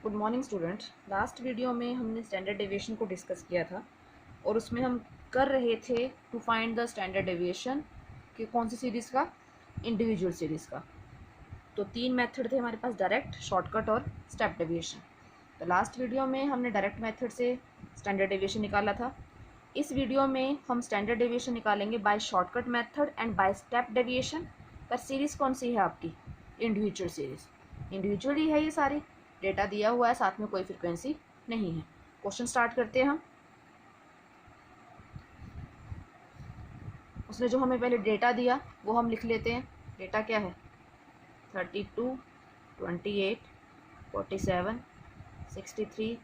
Good morning student. Last video में हमने standard deviation को डिस्कस किया था और उसमें हम कर रहे थे to find the standard deviation कि कौन सी सीरीज़ का, इंडिविजुअल सीरीज़ का। तो तीन मेथड थे हमारे पास, डायरेक्ट, शॉर्टकट और स्टेप डेविएशन। तो लास्ट वीडियो में हमने डायरेक्ट मेथड से स्टैंडर्ड डेविएशन निकाला था। इस वीडियो में हम स्टैंडर्ड डेविएशन निकालेंगे by shortcut method and by step deviation. पर सीरीज़ कौन सी है आपकी? Individual series. इंडिविजुअल ही है ये सारी, डेटा दिया हुआ है, साथ में कोई फ्रीक्वेंसी नहीं है। क्वेश्चन स्टार्ट करते हैं हम। उसने जो हमें पहले डेटा दिया वो हम लिख लेते हैं। डेटा क्या है? 32, 28, 47, 63,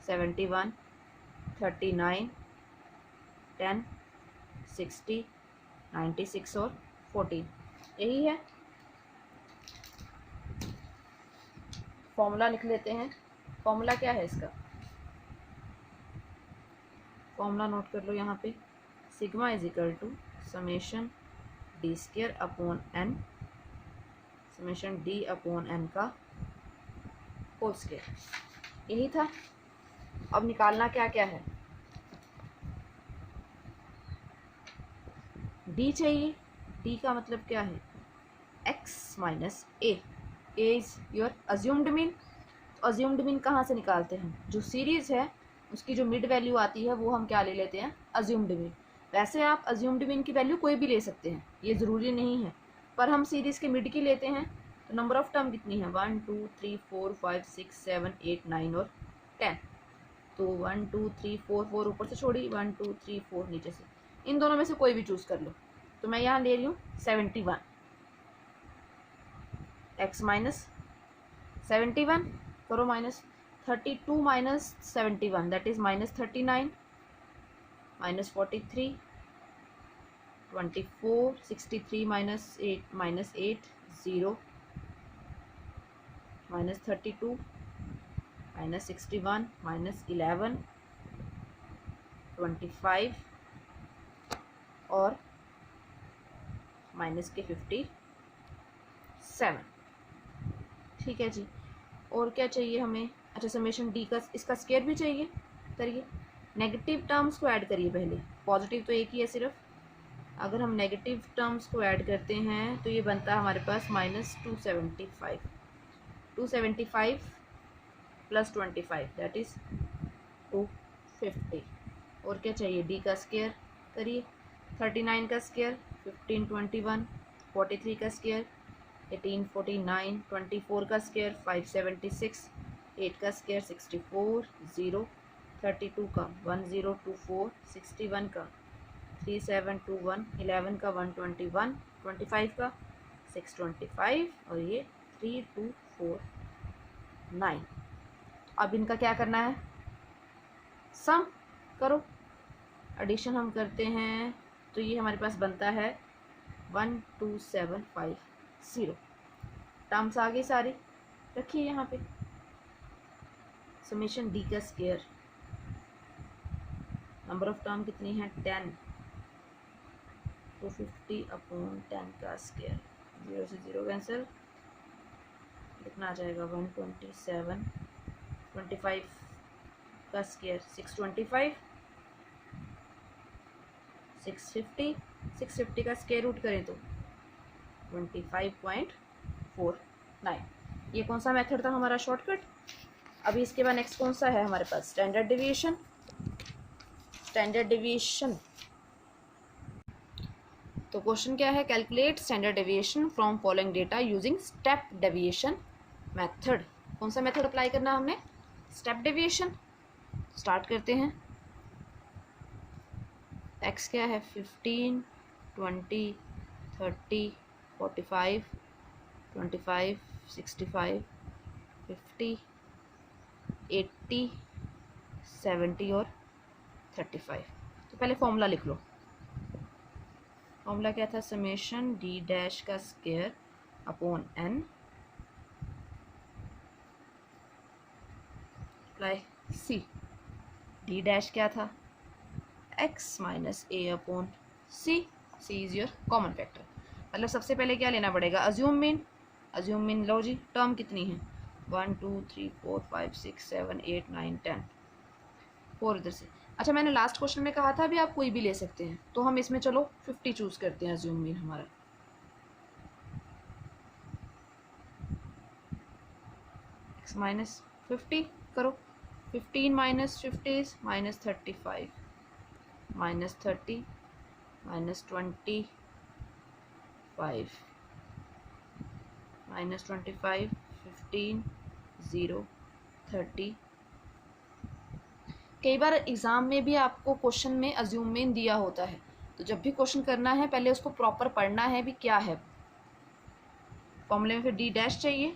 71, 39, 10, 60, 96 और 14, यही है। फॉर्मूला लिख लेते हैं। फॉर्मूला क्या है इसका? फॉर्मूला नोट कर लो यहाँ पे। Sigma is equal to summation D square upon N, summation D upon N का होल स्क्वायर, यही था। अब निकालना क्या क्या है? डी चाहिए। डी का मतलब क्या है? X minus A. A is your assumed mean. तो अज्यूम्ड मीन कहाँ से निकालते हैं? जो सीरीज़ है उसकी जो मिड वैल्यू आती है वो हम क्या ले लेते हैं? Assumed mean. वैसे आप अज्यूम्ड मीन की वैल्यू कोई भी ले सकते हैं, ये ज़रूरी नहीं है, पर हम सीरीज़ के मिड की लेते हैं। तो नंबर ऑफ टर्म कितनी है? 1 2 3 4 5 6 7 8 9 और 10। तो 1 2 3 4 4 ऊपर से छोड़ी, 1 2 3 4 नीचे से, इन दोनों में से कोई भी चूज़ कर लो। तो मैं यहाँ ले रही हूँ 71। एक्स माइनस 71 करो, minus 32 minus 71 that is minus 39, minus 43, 24, 63 minus 8 0, minus 32, minus 61, minus 11, 25 और माइनस के 57। ठीक है जी। और क्या चाहिए हमें? अच्छा, समेशन डी का, इसका स्क्वायर भी चाहिए। करिए, नेगेटिव टर्म्स को ऐड करिए पहले। पॉजिटिव तो एक ही है सिर्फ। अगर हम नेगेटिव टर्म्स को ऐड करते हैं तो ये बनता है हमारे पास माइनस 275। 275 plus 25 that is 250। और क्या चाहिए? डी का स्क्वायर करिए। 39 का स्क्वायर 15, 21, 43 का स्क्वायर 18, 49, 24 का स्क्वायर 576, 8 का स्क्वायर 64, 0, 32 का 1024, 61 का 3721, 11 का 121, 25 का 625 और ये 3249। अब इनका क्या करना है? सम करो। एडिशन हम करते हैं तो ये हमारे पास बनता है 12750। टर्म्स आ गई सारी, रखिए यहाँ पे। समेशन डी का स्क्वायर, नंबर ऑफ टर्म कितनी है? 10, 250 अपॉन 10 का स्क्वायर, 0 से 0 कैंसिल, कितना आ जाएगा? 127, 25 का स्क्वायर 625, 650, 650 का स्क्वायर रूट करें तो 25.49। ये कौन सा मेथड था हमारा? शॉर्टकट। अभी इसके बाद नेक्स्ट कौन सा है हमारे पास? Standard deviation. स्टैंडर्ड डेविएशन, तो क्वेश्चन क्या है? Calculate standard deviation from following data using step deviation method. कौन सा मेथड अप्लाई करना हमने? Step deviation. स्टार्ट करते हैं। एक्स क्या है? 15, 20, 30, 45, 25, 65, 50, 80, 70 और 35। तो पहले फॉर्मूला लिख लो। फॉर्मूला क्या था? समेशन डी डैश का square upon N apply C. D dash क्या था? X minus A upon C. C is your common factor. मतलब सबसे पहले क्या लेना पड़ेगा? Assume mean. अज्यूम मीन लो जी। टर्म कितनी है? 1 2 3 4 5 6 7 8 9 10 4 इधर से। अच्छा, मैंने लास्ट क्वेश्चन में कहा था अभी आप कोई भी ले सकते हैं, तो हम इसमें चलो 50 चूज़ करते हैं। अज्यूम मीन हमारा x माइनस 50 करो। 15 minus 50 is minus 35, minus 30 minus 25 minus 25 15 0 30। कई बार एग्ज़ाम में भी आपको क्वेश्चन में अज्यूम मीन दिया होता है, तो जब भी क्वेश्चन करना है पहले उसको प्रॉपर पढ़ना है भी क्या है। फॉर्मूले में फिर डी डैश चाहिए।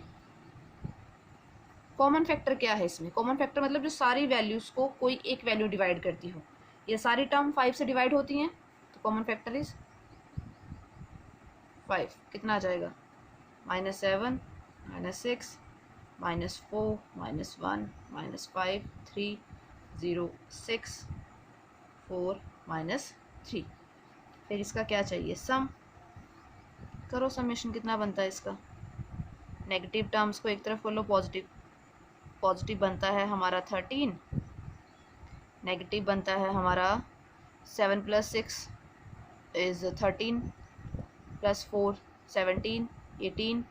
कॉमन फैक्टर क्या है इसमें? कॉमन फैक्टर मतलब जो सारी वैल्यूज़ को कोई एक वैल्यू डिवाइड करती हो। ये सारी टर्म 5 से डिवाइड होती हैं, तो कॉमन फैक्टर इज 5। कितना आ जाएगा? -7 -6 -4 -1 -5 3 0 6 4 -3। फिर इसका क्या चाहिए? सम करो। समेशन कितना बनता है इसका? नेगेटिव टर्म्स को एक तरफ कर लो, पॉजिटिव बनता है हमारा 13, नेगेटिव बनता है हमारा 7 + 6 इज़ 13 + 4 17 18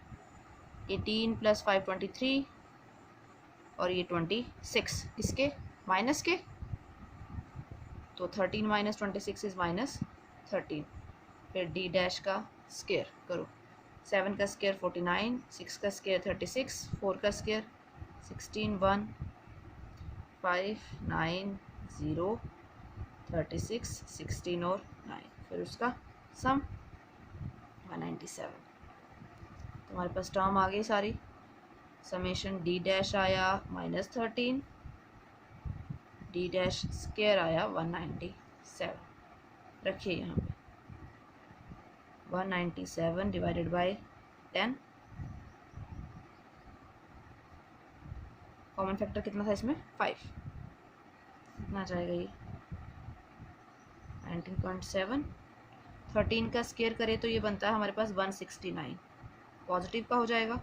18 + 5 23 और ये 26 इसके माइनस के, तो 13 - 26 इज़ -13। फिर डी डैश का स्क्वायर करो। 7 का स्क्वायर 49, 6 का स्क्वायर 36, 4 का स्क्वायर 16 1 5 9 0 36 16 और 9। फिर उसका सम 197। तुम्हारे पास टर्म आ गई सारी। समेशन डी डैश आया -13, डी डैश स्क्वायर आया 197। रखिए यहाँ पे 197 डिवाइडेड बाय 10। कॉमन फैक्टर कितना था इसमें? 5। कितना जाएगा ये? 19.7। 13 का स्क्वायर करें तो ये बनता है हमारे पास 169। पॉजिटिव का हो जाएगा।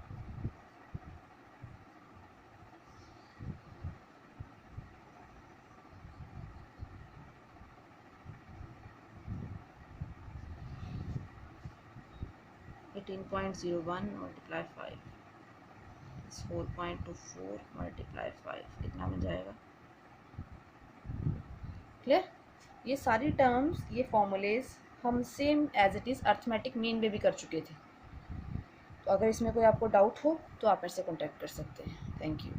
(18.01 × 5 4.24 × 5) कितना बन जाएगा? क्लियर? ये सारी टर्म्स, ये फॉर्मूलेज हम same as it is arithmetic mean में भी कर चुके थे। तो अगर इसमें कोई आपको डाउट हो तो आप मेरे से कॉन्टैक्ट कर सकते हैं। Thank you.